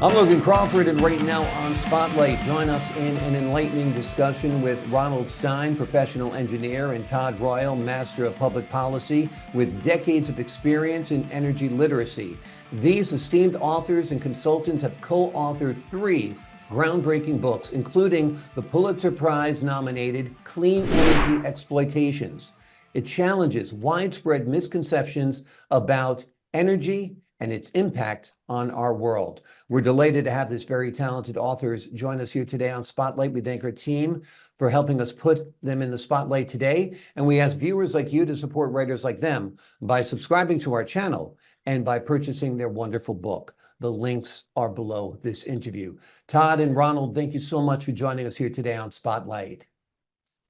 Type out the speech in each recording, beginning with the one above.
I'm Logan Crawford, and right now on Spotlight, join us in an enlightening discussion with Ronald Stein, professional engineer, and Todd Royal, master of public policy with decades of experience in energy literacy. These esteemed authors and consultants have co-authored 3 groundbreaking books, including the Pulitzer Prize nominated Clean Energy Exploitations. It challenges widespread misconceptions about energy and its impact on our world. We're delighted to have this very talented authors join us here today on Spotlight. We thank our team for helping us put them in the spotlight today. And we ask viewers like you to support writers like them by subscribing to our channel and by purchasing their wonderful book. The links are below this interview. Todd and Ronald, thank you so much for joining us here today on Spotlight.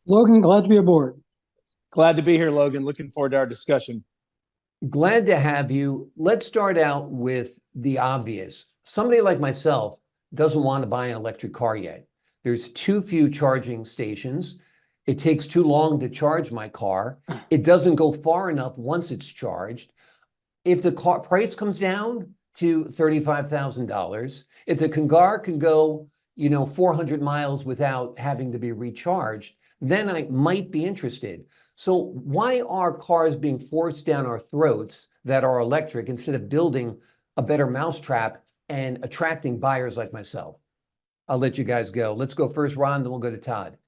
Logan, glad to be aboard. Glad to be here, Logan. Looking forward to our discussion. Glad to have you. Let's start out with the obvious. Somebody like myself doesn't want to buy an electric car yet. There's too few charging stations. It takes too long to charge my car. It doesn't go far enough once it's charged. If the car price comes down to $35,000, if the car can go, 400 miles without having to be recharged, then I might be interested. So why are cars being forced down our throats that are electric instead of building a better mousetrap and attracting buyers like myself? I'll let you guys go. Let's go first, Ron, then we'll go to Todd.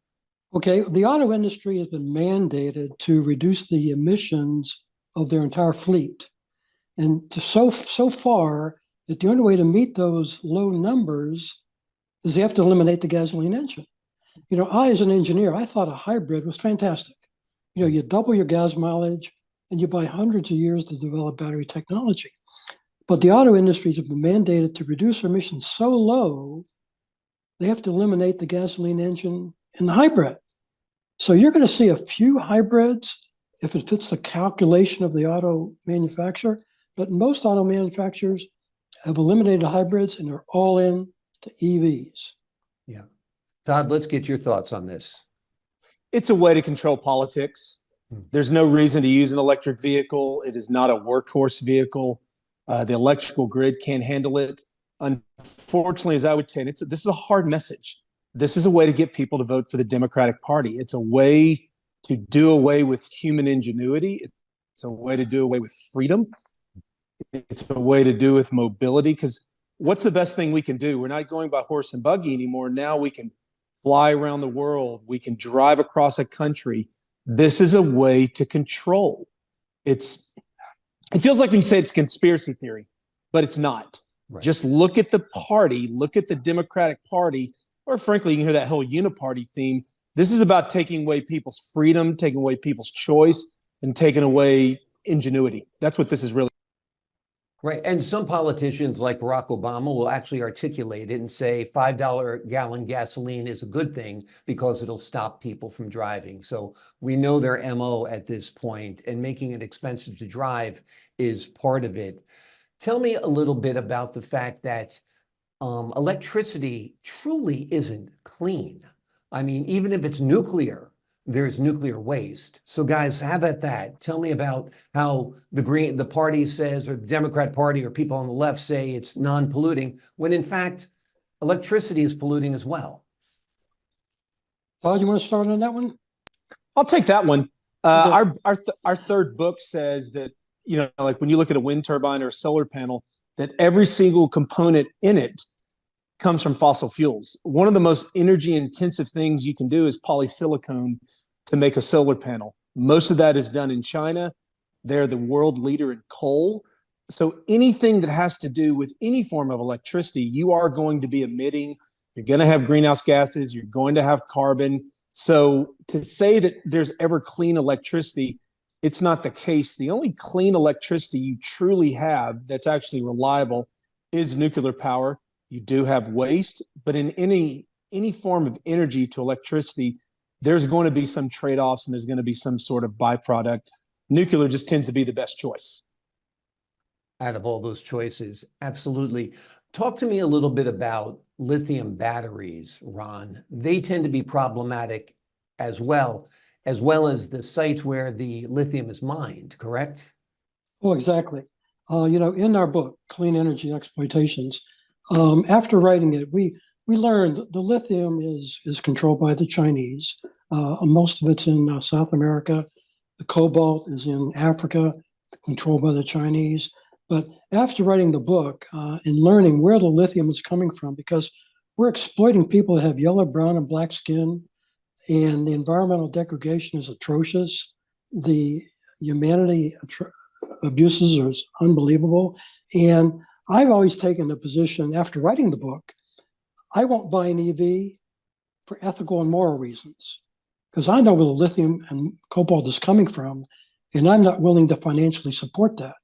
Okay, the auto industry has been mandated to reduce the emissions of their entire fleet. And so far, that the only way to meet those low numbers is they have to eliminate the gasoline engine. I, as an engineer, I thought a hybrid was fantastic. You double your gas mileage and you buy hundreds of years to develop battery technology. But the auto industries have been mandated to reduce their emissions so low, they have to eliminate the gasoline engine in the hybrid. So you're going to see a few hybrids if it fits the calculation of the auto manufacturer, but most auto manufacturers have eliminated hybrids and are all in to EVs. Yeah. Todd, let's get your thoughts on this. It's a way to control politics. There's no reason to use an electric vehicle. It is not a workhorse vehicle. The electrical grid can't handle it. Unfortunately, as I would tend, this is a hard message. This is a way to get people to vote for the Democratic Party. It's a way to do away with human ingenuity. It's a way to do away with freedom. It's a way to do with mobility, because what's the best thing we can do? We're not going by horse and buggy anymore. Now we can fly around the world. We can drive across a country. This is a way to control. It feels like when you say it's conspiracy theory, but it's not. Right. Just look at the party, look at the Democratic Party, or frankly, you can hear that whole uniparty theme. This is about taking away people's freedom, taking away people's choice, and taking away ingenuity. That's what this is really. Right. And some politicians like Barack Obama will actually articulate it and say $5 gallon gasoline is a good thing because it'll stop people from driving. So we know their MO at this point, and making it expensive to drive is part of it. Tell me a little bit about the fact that electricity truly isn't clean. I mean, even if it's nuclear, there's nuclear waste. So guys, have at that. Tell me about how the party says, or the Democrat Party or people on the left say it's non-polluting, when in fact, electricity is polluting as well. Todd, you want to start on that one? I'll take that one. Our third book says that, like when you look at a wind turbine or a solar panel, that every single component in it comes from fossil fuels. One of the most energy intensive things you can do is polysilicon to make a solar panel. Most of that is done in China. They're the world leader in coal. So anything that has to do with any form of electricity, you are going to be emitting. You're going to have greenhouse gases. You're going to have carbon. So to say that there's ever clean electricity, it's not the case. The only clean electricity you truly have that's actually reliable is nuclear power. You do have waste, but in any form of energy to electricity, there's going to be some trade-offs and there's going to be some sort of byproduct. Nuclear just tends to be the best choice. Out of all those choices, absolutely. Talk to me a little bit about lithium batteries, Ron. They tend to be problematic as well as the sites where the lithium is mined, correct? Oh, exactly. In our book, Clean Energy Exploitations, After writing it, we learned the lithium is controlled by the Chinese. Most of it's in South America. The cobalt is in Africa, controlled by the Chinese. But after writing the book and learning where the lithium is coming from, because we're exploiting people that have yellow, brown, and black skin, and the environmental degradation is atrocious. The humanity abuses are unbelievable. And I've always taken the position after writing the book, I won't buy an EV for ethical and moral reasons, because I know where the lithium and cobalt is coming from, and I'm not willing to financially support that.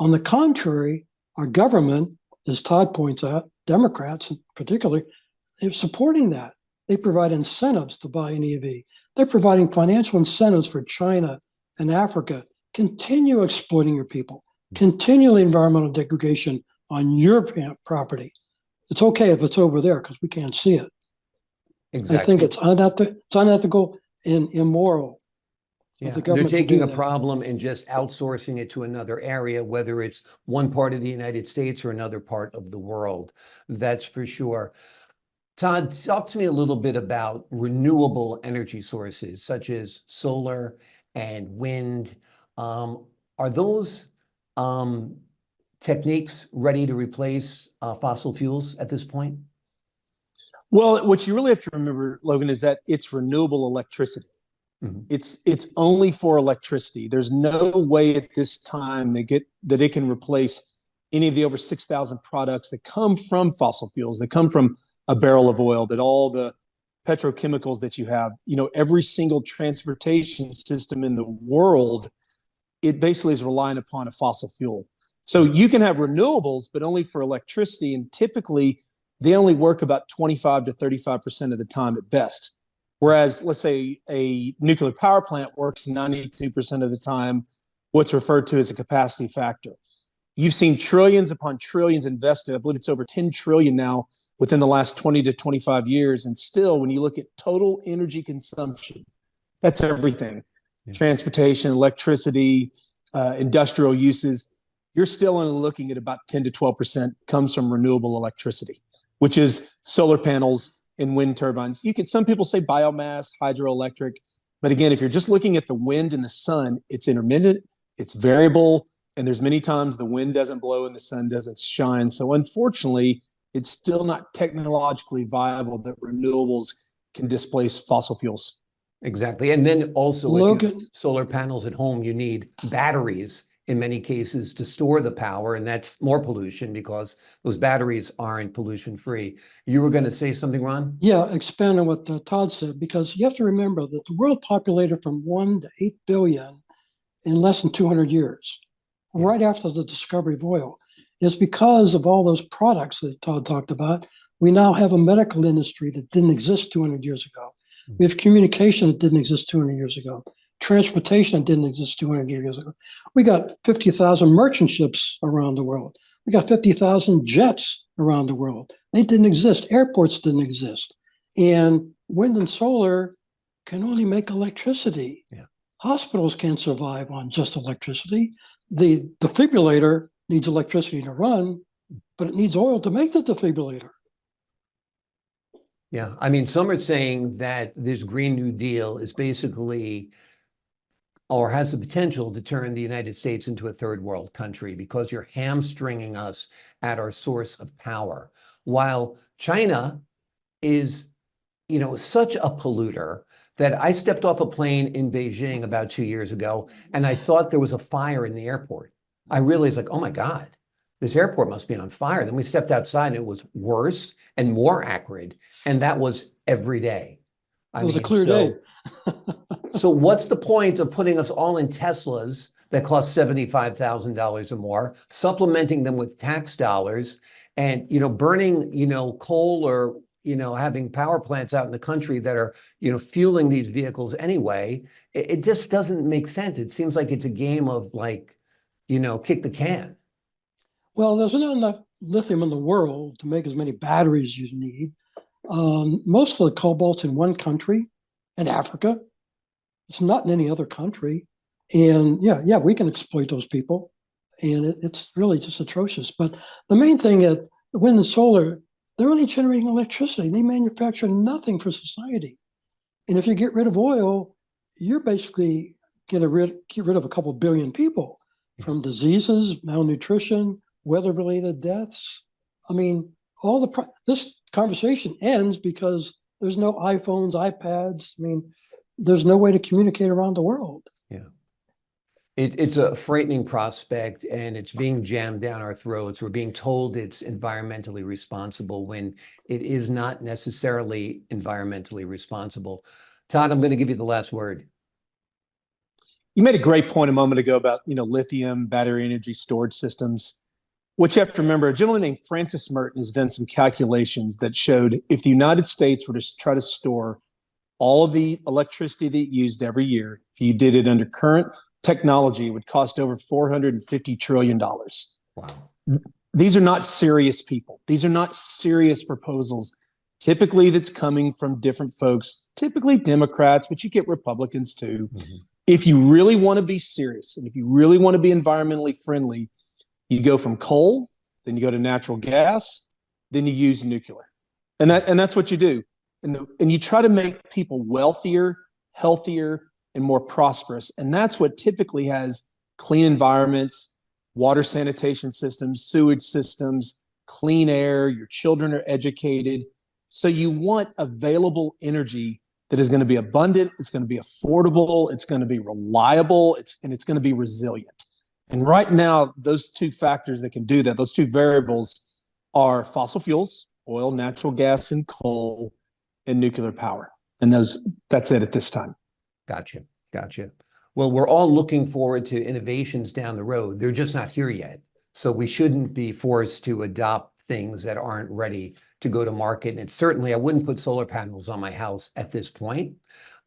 On the contrary, our government, as Todd points out, Democrats particularly, they're supporting that. They provide incentives to buy an EV. They're providing financial incentives for China and Africa. Continue exploiting your people. Continue the environmental degradation on your property. It's okay if it's over there because we can't see it. Exactly. I think it's unethical and immoral. Yeah, they're taking a problem and just outsourcing it to another area, whether it's one part of the United States or another part of the world. That's for sure. Todd, talk to me a little bit about renewable energy sources such as solar and wind. Are those techniques ready to replace fossil fuels at this point? Well, what you really have to remember, Logan, is that it's renewable electricity. Mm-hmm. It's only for electricity. There's no way at this time that it can replace any of the over 6,000 products that come from fossil fuels, that come from a barrel of oil, that all the petrochemicals that you have, every single transportation system in the world, it basically is relying upon a fossil fuel. So you can have renewables, but only for electricity. And typically they only work about 25 to 35% of the time at best. Whereas, let's say a nuclear power plant works 92% of the time, what's referred to as a capacity factor. You've seen trillions upon trillions invested. I believe it's over 10 trillion now within the last 20 to 25 years. And still, when you look at total energy consumption, that's everything. Yeah. Transportation, electricity, industrial uses, you're still only looking at about 10 to 12% comes from renewable electricity, which is solar panels and wind turbines. Some people say biomass, hydroelectric, but again, if you're just looking at the wind and the sun, it's intermittent, it's variable, and there's many times the wind doesn't blow and the sun doesn't shine. So unfortunately, it's still not technologically viable that renewables can displace fossil fuels. Exactly. And then also, Logan, if you have solar panels at home, you need batteries in many cases to store the power, and that's more pollution because those batteries aren't pollution free. You were going to say something, Ron? Yeah, expand on what Todd said, because you have to remember that the world populated from 1 to 8 billion in less than 200 years, right after the discovery of oil. It's because of all those products that Todd talked about. We now have a medical industry that didn't exist 200 years ago. We have communication that didn't exist 200 years ago. Transportation that didn't exist 200 years ago. We got 50,000 merchant ships around the world. We got 50,000 jets around the world. They didn't exist. Airports didn't exist. And wind and solar can only make electricity. Yeah. Hospitals can't survive on just electricity. The defibrillator needs electricity to run, but it needs oil to make the defibrillator. Yeah, I mean, some are saying that this Green New Deal is basically, or has the potential to turn the United States into a third world country because you're hamstringing us at our source of power. While China is, such a polluter that I stepped off a plane in Beijing about 2 years ago, and I thought there was a fire in the airport. I realized, oh my God, this airport must be on fire. Then we stepped outside and it was worse and more acrid. And that was every day. It was a clear day. So what's the point of putting us all in Teslas that cost $75,000 or more, supplementing them with tax dollars and, burning, coal or, having power plants out in the country that are, fueling these vehicles anyway? It just doesn't make sense. It seems like it's a game of kick the can. Well, there's not enough lithium in the world to make as many batteries as you need. Most of the cobalt's in one country, in Africa. It's not in any other country. And we can exploit those people. And it's really just atrocious. But the main thing that wind and solar, they're only generating electricity. They manufacture nothing for society. And if you get rid of oil, you're basically get rid of a couple billion people from diseases, malnutrition, weather-related deaths. I mean, this conversation ends because there's no iPhones, iPads. I mean, there's no way to communicate around the world. Yeah. It's a frightening prospect, and it's being jammed down our throats. We're being told it's environmentally responsible when it is not necessarily environmentally responsible. Todd, I'm going to give you the last word. You made a great point a moment ago about, lithium, battery energy storage systems. What you have to remember, a gentleman named Francis Merton has done some calculations that showed if the United States were to try to store all of the electricity that it used every year, if you did it under current technology, it would cost over $450 trillion. Wow. These are not serious people. These are not serious proposals. Typically, that's coming from different folks, typically Democrats, but you get Republicans too. Mm-hmm. If you really want to be serious, and if you really want to be environmentally friendly, you go from coal, then you go to natural gas, then you use nuclear. And that's what you do. And you try to make people wealthier, healthier, and more prosperous. And that's what typically has clean environments, water sanitation systems, sewage systems, clean air, your children are educated. So you want available energy that is going to be abundant, it's going to be affordable, it's going to be reliable, and it's going to be resilient. And right now, those two factors that can do that, those two variables are fossil fuels, oil, natural gas, and coal, and nuclear power. And that's it at this time. Gotcha. Well, we're all looking forward to innovations down the road. They're just not here yet. So we shouldn't be forced to adopt things that aren't ready to go to market. And I wouldn't put solar panels on my house at this point.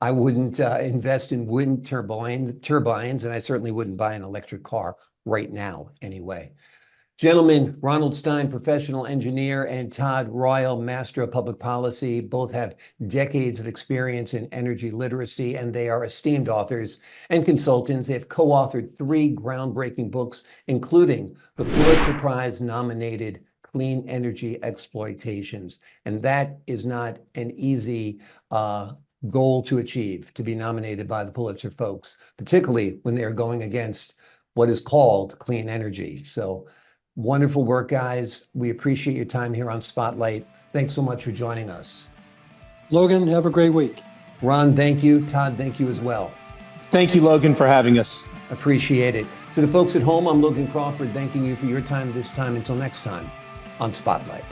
I wouldn't invest in wind turbines, and I certainly wouldn't buy an electric car right now anyway. Gentlemen, Ronald Stein, professional engineer, and Todd Royal, master of public policy, both have decades of experience in energy literacy, and they are esteemed authors and consultants. They have co-authored 3 groundbreaking books, including the Pulitzer Prize nominated Clean Energy Exploitations. And that is not an easy goal to achieve, to be nominated by the Pulitzer folks, particularly when they're going against what is called clean energy. So wonderful work, guys. We appreciate your time here on Spotlight. Thanks so much for joining us. Logan, have a great week. Ron, thank you. Todd, thank you as well. Thank you, Logan, for having us. Appreciate it. To the folks at home, I'm Logan Crawford, thanking you for your time this time. Until next time on Spotlight.